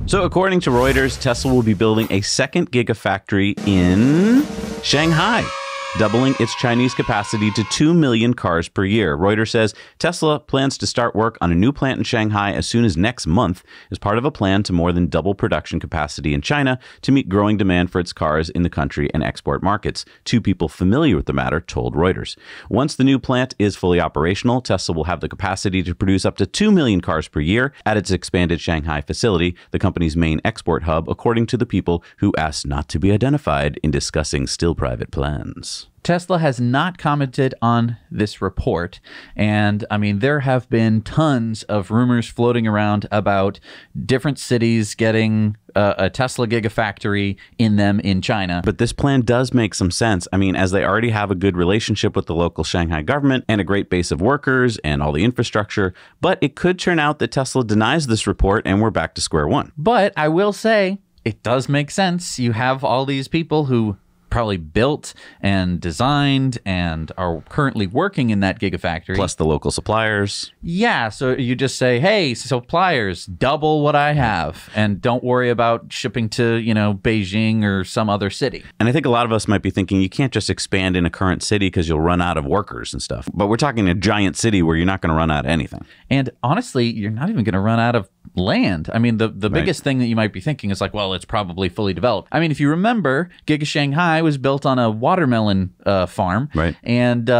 So according to Reuters, Tesla will be building a second Gigafactory in Shanghai, doubling its Chinese capacity to 2 million cars per year. Reuters says Tesla plans to start work on a new plant in Shanghai as soon as next month as part of a plan to more than double production capacity in China to meet growing demand for its cars in the country and export markets. Two people familiar with the matter told Reuters. Once the new plant is fully operational, Tesla will have the capacity to produce up to 2 million cars per year at its expanded Shanghai facility, the company's main export hub, according to the people who asked not to be identified in discussing still private plans. Tesla has not commented on this report, and I mean, there have been tons of rumors floating around about different cities getting a Tesla Gigafactory in them in China. But this plan does make some sense. I mean, as they already have a good relationship with the local Shanghai government and a great base of workers and all the infrastructure, but it could turn out that Tesla denies this report and we're back to square one. But I will say, it does make sense. You have all these people who probably built and designed and are currently working in that Gigafactory. Plus the local suppliers. Yeah, so you just say, hey, suppliers, double what I have, and don't worry about shipping to, Beijing or some other city. And I think a lot of us might be thinking you can't just expand in a current city because you'll run out of workers and stuff. But we're talking a giant city where you're not going to run out of anything. And honestly, you're not even going to run out of land. I mean, the biggest thing that you might be thinking is like, well, it's probably fully developed. I mean, if you remember, Giga Shanghai was built on a watermelon farm. Right. And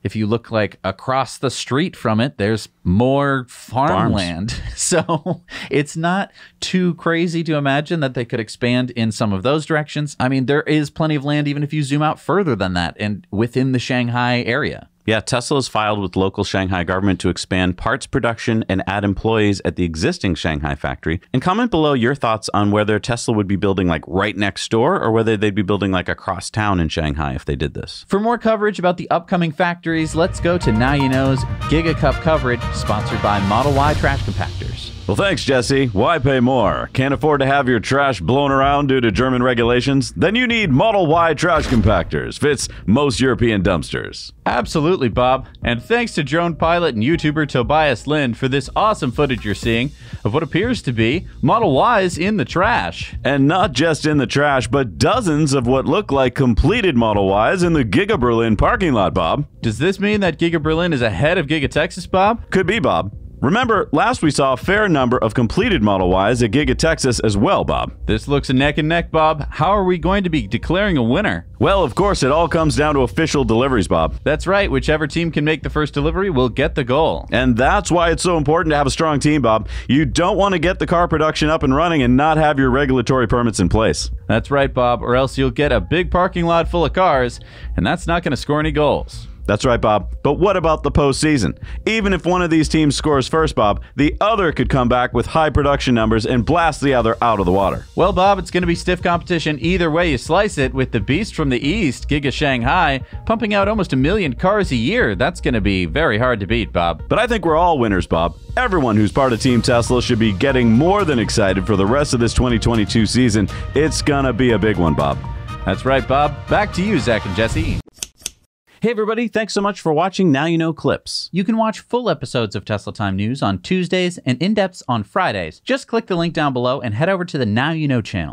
if you look like across the street from it, there's more farmland. So it's not too crazy to imagine that they could expand in some of those directions. I mean, there is plenty of land even if you zoom out further than that and within the Shanghai area. Yeah, Tesla has filed with local Shanghai government to expand parts production and add employees at the existing Shanghai factory. And comment below your thoughts on whether Tesla would be building like right next door or whether they'd be building like across town in Shanghai if they did this. For more coverage about the upcoming factories, let's go to Now You Know's Giga Cup coverage, sponsored by Model Y Trash Compactors. Well, thanks, Jesse. Why pay more? Can't afford to have your trash blown around due to German regulations? Then you need Model Y Trash Compactors. Fits most European dumpsters. Absolutely, Bob. And thanks to drone pilot and YouTuber Tobias Lind for this awesome footage you're seeing of what appears to be Model Ys in the trash. And not just in the trash, but dozens of what look like completed Model Ys in the Giga Berlin parking lot, Bob. Does this mean that Giga Berlin is ahead of Giga Texas, Bob? Could be, Bob. Remember, last we saw a fair number of completed Model Ys at Giga Texas as well, Bob. This looks a neck and neck, Bob. How are we going to be declaring a winner? Well, of course, it all comes down to official deliveries, Bob. That's right. Whichever team can make the first delivery will get the goal. And that's why it's so important to have a strong team, Bob. You don't want to get the car production up and running and not have your regulatory permits in place. That's right, Bob, or else you'll get a big parking lot full of cars, and that's not going to score any goals. That's right, Bob. But what about the postseason? Even if one of these teams scores first, Bob, the other could come back with high production numbers and blast the other out of the water. Well, Bob, it's going to be stiff competition either way you slice it, with the beast from the east, Giga Shanghai, pumping out almost 1 million cars a year. That's going to be very hard to beat, Bob. But I think we're all winners, Bob. Everyone who's part of Team Tesla should be getting more than excited for the rest of this 2022 season. It's going to be a big one, Bob. That's right, Bob. Back to you, Zach and Jesse. Hey everybody, thanks so much for watching Now You Know Clips. You can watch full episodes of Tesla Time News on Tuesdays and in-depths on Fridays. Just click the link down below and head over to the Now You Know channel.